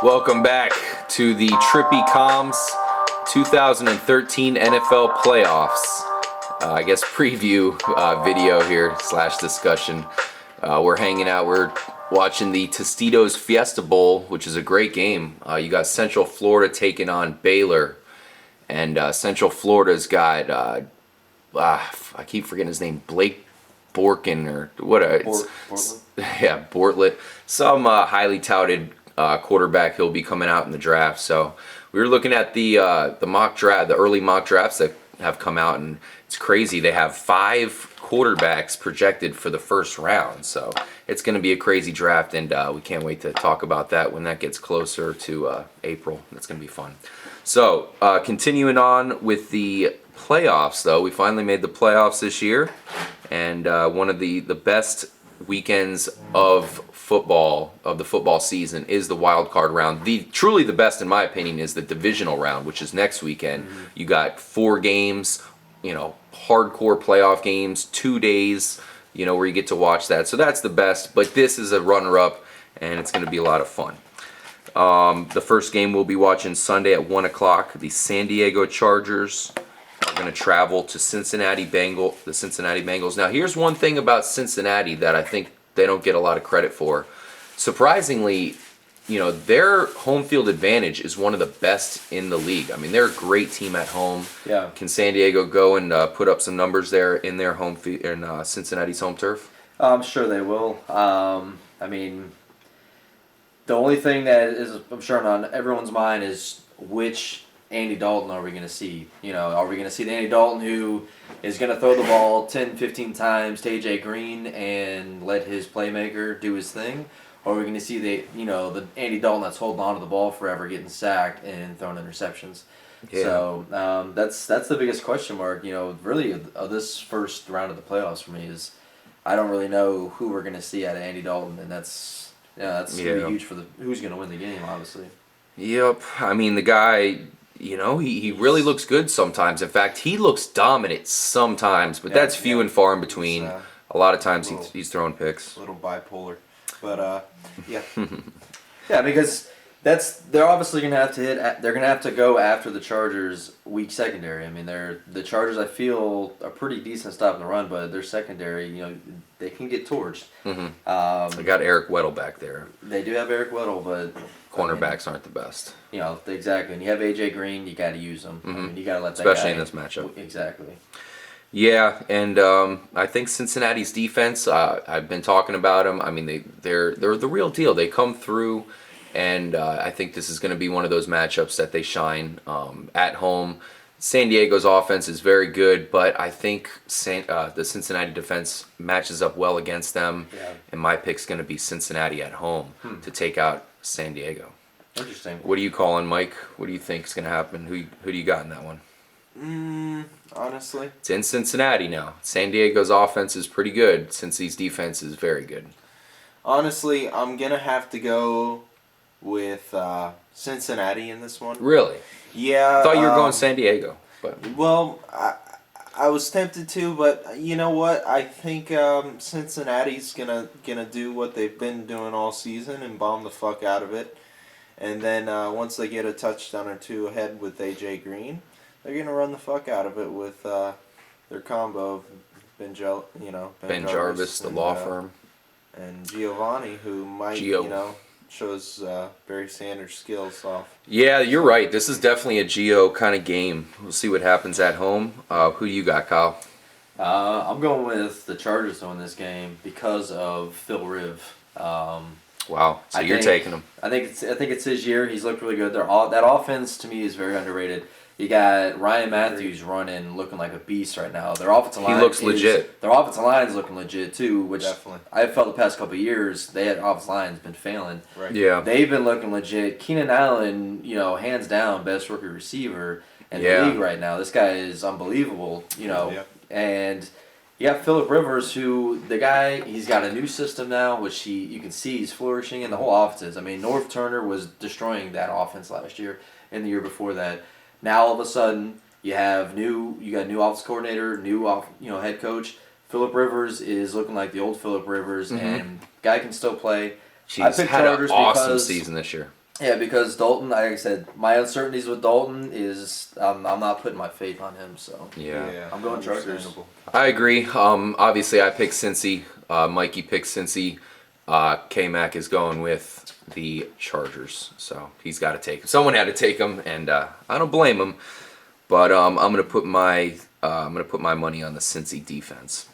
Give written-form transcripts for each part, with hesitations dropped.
Welcome back to the Trippy Comms 2013 NFL Playoffs. I guess preview video here / discussion. We're hanging out. We're watching the Tostitos Fiesta Bowl, which is a great game. You got Central Florida taking on Baylor, and Central Florida's got I keep forgetting his name, Blake Borkin or what? Bortlet? Yeah, Bortlet. Some highly touted quarterback. He'll be coming out in the draft. So we were looking at the mock draft, the early mock drafts that have come out, and it's crazy. They have 5 quarterbacks projected for the first round. So it's going to be a crazy draft, and we can't wait to talk about that when that gets closer to April. It's going to be fun. So continuing on with the playoffs, though, we finally made the playoffs this year, and one of the best weekends of the football season is the wild card round. Truly the best, in my opinion, is the divisional round, which is next weekend. Mm-hmm. You got 4 games, hardcore playoff games, 2 days, where you get to watch that. So that's the best, but this is a runner-up, and it's going to be a lot of fun. The first game we'll be watching Sunday at 1 o'clock. The San Diego Chargers are going to travel to the Cincinnati Bengals. Now, here's one thing about Cincinnati that I think they don't get a lot of credit for. Surprisingly, their home field advantage is one of the best in the league. I mean, they're a great team at home. Yeah. Can San Diego go and put up some numbers there in their home in Cincinnati's home turf? I'm sure they will. The only thing that is, I'm sure, on everyone's mind is which Andy Dalton are we going to see? Are we going to see the Andy Dalton who is going to throw the ball 10, 15 times to A.J. Green and let his playmaker do his thing? Or are we going to see the Andy Dalton that's holding on to the ball forever, getting sacked and throwing interceptions? Yeah. So that's the biggest question mark. Really, this first round of the playoffs for me is I don't really know who we're going to see out of Andy Dalton, and that's going to be huge for who's going to win the game, obviously. Yep. I mean, the guy, he really looks good sometimes. In fact, he looks dominant sometimes, but that's few and far in between. A lot of times he's throwing picks. A little bipolar. But, yeah. Yeah, because they're obviously going to have to they're going to have to go after the Chargers' weak secondary. I mean, the Chargers, I feel, are pretty decent stop in the run, but their secondary, they can get torched. Mm-hmm. They got Eric Weddle back there. They do have Eric Weddle, but cornerbacks aren't the best. Exactly. And you have A.J. Green, you got to use them. Mm-hmm. I mean, you got to let that especially guy, in this matchup. Exactly. Yeah, and I think Cincinnati's defense, I've been talking about them. I mean, they're the real deal. They come through, and I think this is going to be one of those matchups that they shine at home. San Diego's offense is very good, but I think the Cincinnati defense matches up well against them, and my pick's going to be Cincinnati at home to take out San Diego. Interesting. What are you calling, Mike? What do you think is going to happen? Who do you got in that one? Honestly, it's in Cincinnati now. San Diego's offense is pretty good. Cincy's defense is very good. Honestly, I'm going to have to go with Cincinnati in this one. Really? Yeah. I thought you were going San Diego. But. Well, I was tempted to, but you know what? I think Cincinnati's gonna do what they've been doing all season and bomb the fuck out of it. And then once they get a touchdown or two ahead with A.J. Green, they're going to run the fuck out of it with their combo of Ben Jarvis, the law firm. And Giovanni, who might, shows Barry Sanders' skills off. Yeah, you're right. This is definitely a Gio kind of game. We'll see what happens at home. Who do you got, Kyle? I'm going with the Chargers to win this game because of Phil Riv. Wow, so you're taking him. I think it's his year. He's looked really good. That offense to me is very underrated. You got Ryan Matthews running, looking like a beast right now. Their offensive line. He looks legit. Their offensive line is looking legit too, which definitely. I felt the past couple of years offensive line's been failing. Right. Yeah. They've been looking legit. Keenan Allen, hands down, best rookie receiver in the league right now. This guy is unbelievable. And you got Phillip Rivers, who he's got a new system now, which you can see he's flourishing in the whole offenses. I mean, North Turner was destroying that offense last year and the year before that. Now all of a sudden you got new offense coordinator, new head coach. Phillip Rivers is looking like the old Phillip Rivers, and guy can still play. He's had an awesome season this year. Yeah, because Dalton, like I said, my uncertainties with Dalton is I'm not putting my faith on him. So Yeah. I'm going Chargers. understandable. I agree. Obviously, I picked Cincy. Mikey picked Cincy. K-Mac is going with the Chargers. So he's got to take him. Someone had to take him, and I don't blame him. But I'm gonna put my money on the Cincy defense.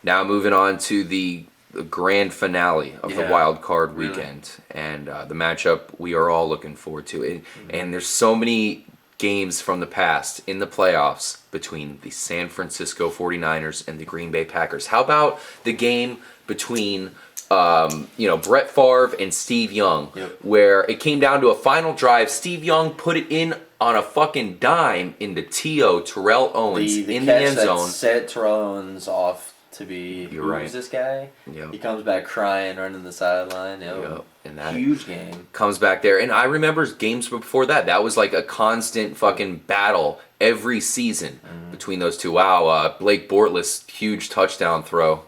Now moving on to the grand finale of the wild card weekend, and the matchup we are all looking forward to. And there's so many games from the past in the playoffs between the San Francisco 49ers and the Green Bay Packers. How about the game between Brett Favre and Steve Young, where it came down to a final drive? Steve Young put it in on a fucking dime into T.O. Terrell Owens in the end zone. Set Terrell Owens off to be. You're right. Who's this guy? Yep. He comes back crying, running the sideline. Yep. And that huge game. Comes back there. And I remember games before that. That was like a constant fucking battle every season between those two. Wow, Blake Bortles, huge touchdown throw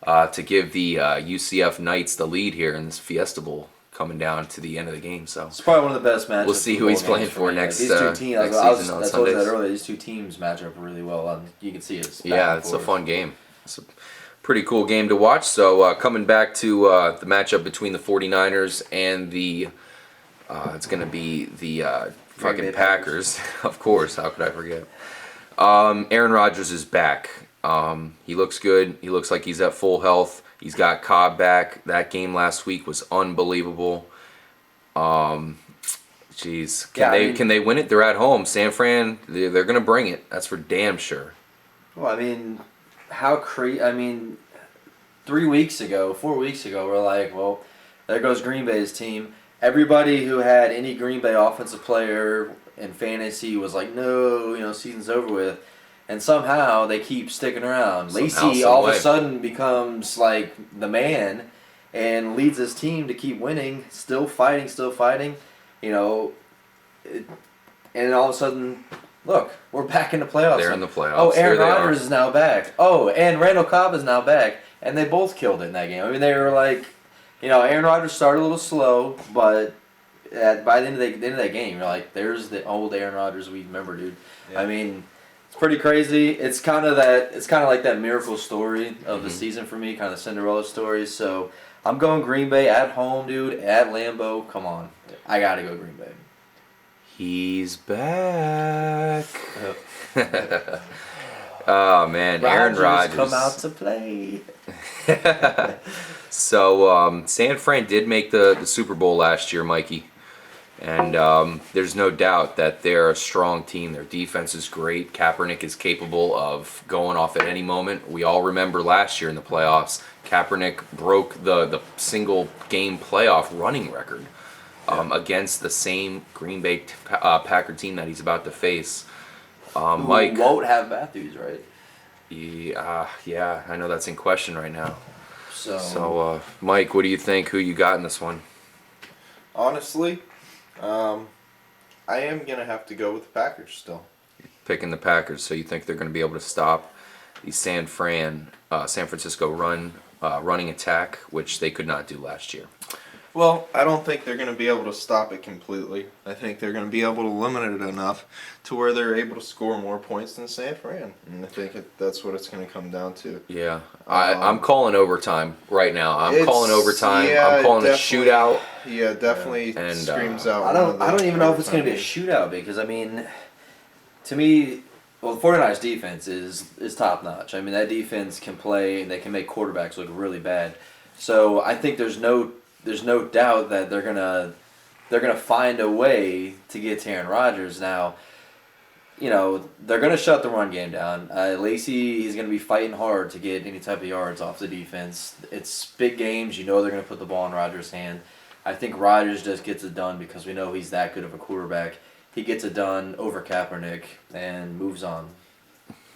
to give the UCF Knights the lead here in this Fiesta Bowl coming down to the end of the game. So it's probably one of the best matchups. We'll see who he's playing for next these two teams, next season on Sundays. Sundays. That earlier. These two teams match up really well. You can see it. Yeah, it's a fun game. It's a pretty cool game to watch. So coming back to the matchup between the 49ers and the it's going to be the fucking Packers. Of course, how could I forget? Aaron Rodgers is back. He looks good. He looks like he's at full health. He's got Cobb back. That game last week was unbelievable. Jeez, can they win it? They're at home. San Fran, they're going to bring it. That's for damn sure. Well, I mean, 4 weeks ago, we're like, well, there goes Green Bay's team. Everybody who had any Green Bay offensive player in fantasy was like, no, season's over with. And somehow they keep sticking around. Lacey all of a sudden becomes like the man and leads his team to keep winning, still fighting. And all of a sudden, look, we're back in the playoffs. They're in the playoffs. Oh, Aaron Rodgers is now back. Oh, and Randall Cobb is now back. And they both killed it in that game. I mean, they were like, Aaron Rodgers started a little slow, but by the end of that game, you're like, there's the old Aaron Rodgers we remember, dude. Yeah. I mean, it's pretty crazy. It's kind of like that miracle story of the season for me, kind of the Cinderella story. So I'm going Green Bay at home, dude, at Lambeau. Come on, I gotta go Green Bay. He's back. Oh man, Aaron Rodgers come out to play. So San Fran did make the Super Bowl last year, Mikey. And there's no doubt that they're a strong team. Their defense is great. Kaepernick is capable of going off at any moment. We all remember last year in the playoffs, Kaepernick broke the single game playoff running record against the same Green Bay Packer team that he's about to face. Mike won't have Matthews, right? Yeah, I know that's in question right now. So Mike, what do you think? Who you got in this one? Honestly, I am going to have to go with the Packers still. Picking the Packers, so you think they're going to be able to stop the San Francisco running attack, which they could not do last year. Well, I don't think they're going to be able to stop it completely. I think they're going to be able to limit it enough to where they're able to score more points than San Fran. And I think that's what it's going to come down to. Yeah. I'm calling overtime right now. I'm calling overtime. I'm calling a shootout. Yeah, definitely and, screams out. I don't even know if it's going to be a shootout because, I mean, to me, well, the 49ers defense is top notch. I mean, that defense can play and they can make quarterbacks look really bad. So I think there's no doubt that they're gonna find a way to get to Aaron Rodgers. Now, they're gonna shut the run game down. Lacey is gonna be fighting hard to get any type of yards off the defense. It's big games. They're gonna put the ball in Rodgers' hand. I think Rodgers just gets it done because we know he's that good of a quarterback. He gets it done over Kaepernick and moves on.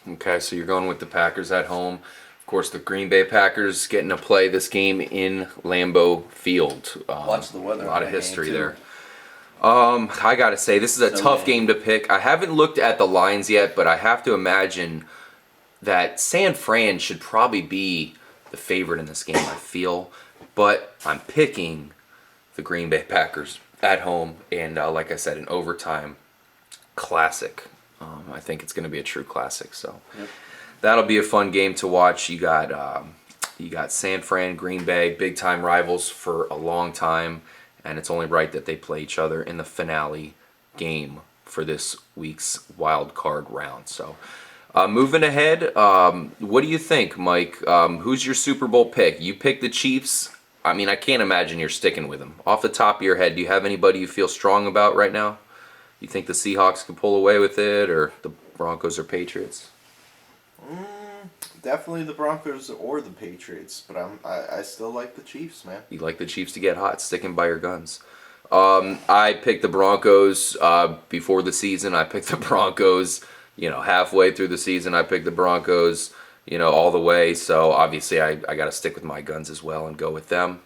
Okay, so you're going with the Packers at home. Of course, the Green Bay Packers getting to play this game in Lambeau Field. Watch the weather. A lot of history there. I got to say, this is a tough game to pick. I haven't looked at the lines yet, but I have to imagine that San Fran should probably be the favorite in this game, I feel. But I'm picking the Green Bay Packers at home, and like I said, an overtime classic. I think it's going to be a true classic. So that'll be a fun game to watch. You got San Fran, Green Bay, big time rivals for a long time, and it's only right that they play each other in the finale game for this week's wild card round. So moving ahead, what do you think, Mike? Who's your Super Bowl pick? You picked the Chiefs. I mean, I can't imagine you're sticking with them. Off the top of your head, do you have anybody you feel strong about right now? You think the Seahawks can pull away with it, or the Broncos or Patriots? Definitely the Broncos or the Patriots, but I still like the Chiefs, man. You like the Chiefs to get hot, sticking by your guns. I picked the Broncos before the season. I picked the Broncos, halfway through the season. I picked the Broncos, all the way. So obviously I got to stick with my guns as well and go with them.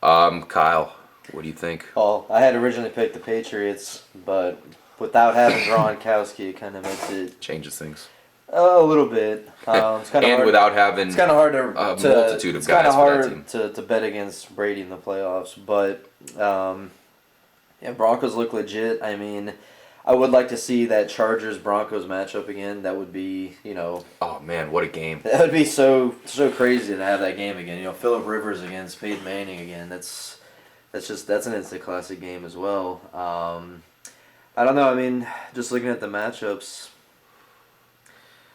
Kyle, what do you think? Well, I had originally picked the Patriots, but without having Gronkowski, it kind of makes it Changes things. a little bit. It's kind of And hard. without having It's kind of hard to multitude of it's guys kind of for that team. hard to bet against Brady in the playoffs, but Broncos look legit. I mean, I would like to see that Chargers Broncos matchup again. That would be, Oh man, what a game! that would be so crazy to have that game again. Phillip Rivers against Peyton Manning again. That's an instant classic game as well. I don't know. I mean, just looking at the matchups,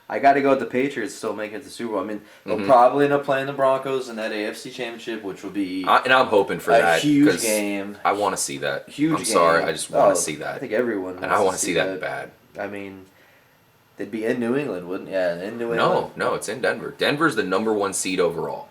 I got to go with the Patriots still making it to the Super Bowl. I mean, they'll probably end up playing the Broncos in that AFC Championship, which will be And I'm hoping for a that. huge 'cause game. I want to see that. Huge I'm game. sorry, I just want Oh, to see that. I think everyone wants And I want to see that bad. I mean, they'd be in New England, wouldn't? Yeah, in New England. No, it's in Denver. Denver's the number 1 seed overall.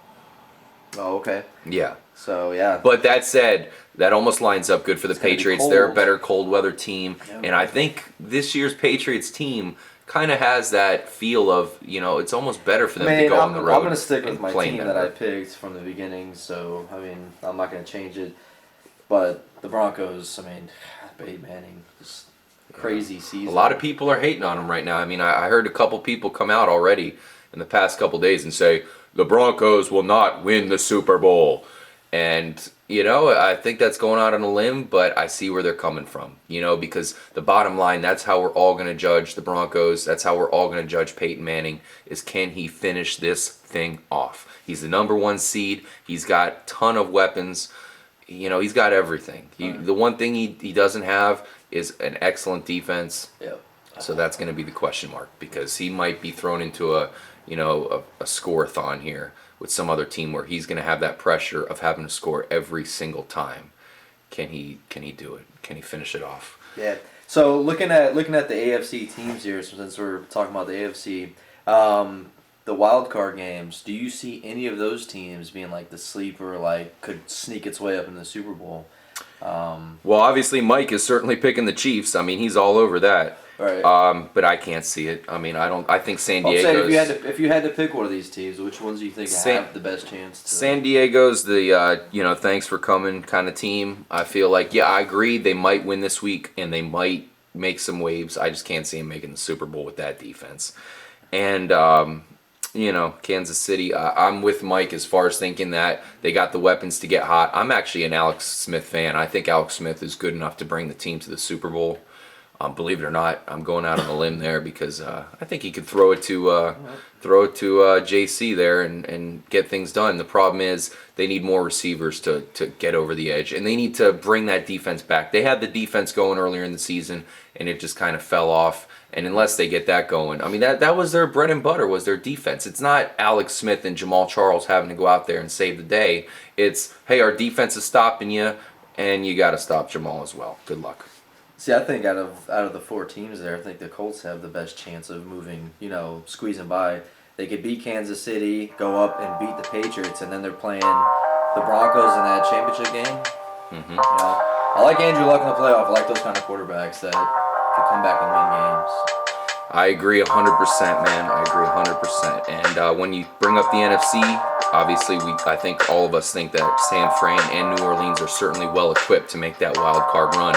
Oh, okay. Yeah. So yeah. But that said, that almost lines up good for the It's gonna be Patriots. They're a cold. better cold weather team. Yeah. And I think this year's Patriots team kind of has that feel of, it's almost better for them to go on the road. I'm going to stick with and my play team Denver. that I picked from the beginning. So I mean, I'm not going to change it. But the Broncos, I mean, Peyton Manning, just crazy season. A lot of people are hating on him right now. I mean, I heard a couple people come out already in the past couple days and say, the Broncos will not win the Super Bowl. And, I think that's going out on a limb, but I see where they're coming from, because the bottom line, that's how we're all going to judge the Broncos. That's how we're all going to judge Peyton Manning, is can he finish this thing off? He's the number 1 seed. He's got a ton of weapons. He's got everything. The one thing he doesn't have is an excellent defense. Yep. So that's going to be the question mark, because he might be thrown into a score-a-thon here with some other team where he's going to have that pressure of having to score every single time. Can he do it? Can he finish it off? Yeah. So looking at the AFC teams here, since we're talking about the AFC, the wild card games, do you see any of those teams being like the sleeper, like could sneak its way up in the Super Bowl? Well, obviously Mike is certainly picking the Chiefs. I mean, he's all over that. Right. But I can't see it. I mean, I think San I'm saying Diego's... if you had to pick one of these teams, which ones do you think have the best chance to... San Diego's the, thanks for coming kind of team. I feel like, I agree, they might win this week, and they might make some waves. I just can't see them making the Super Bowl with that defense. And, Kansas City, I'm with Mike as far as thinking that they got the weapons to get hot. I'm actually an Alex Smith fan. I think Alex Smith is good enough to bring the team to the Super Bowl. Believe it or not, I'm going out on a limb there because I think he could throw it to JC there and get things done. The problem is they need more receivers to get over the edge, and they need to bring that defense back. They had the defense going earlier in the season, and it just kind of fell off. And unless they get that going, I mean, that was their bread and butter, was their defense. It's not Alex Smith and Jamal Charles having to go out there and save the day. It's, hey, our defense is stopping you, and you got to stop Jamal as well. Good luck. See, I think out of the 4 teams there, I think the Colts have the best chance of moving, squeezing by. They could beat Kansas City, go up and beat the Patriots, and then they're playing the Broncos in that championship game. Mm-hmm. I like Andrew Luck in the playoff. I like those kind of quarterbacks that could come back and win games. I agree 100%, man. I agree 100%. And when you bring up the NFC, obviously, I think all of us think that San Fran and New Orleans are certainly well equipped to make that wild card run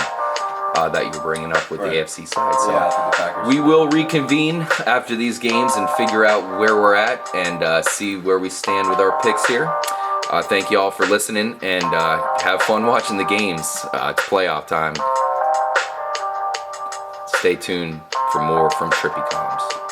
that you're bringing up with the AFC side. So I think the Packers. we will reconvene after these games and figure out where we're at and see where we stand with our picks here. Thank you all for listening, and have fun watching the games. It's playoff time. Stay tuned for more from Trippy Combs.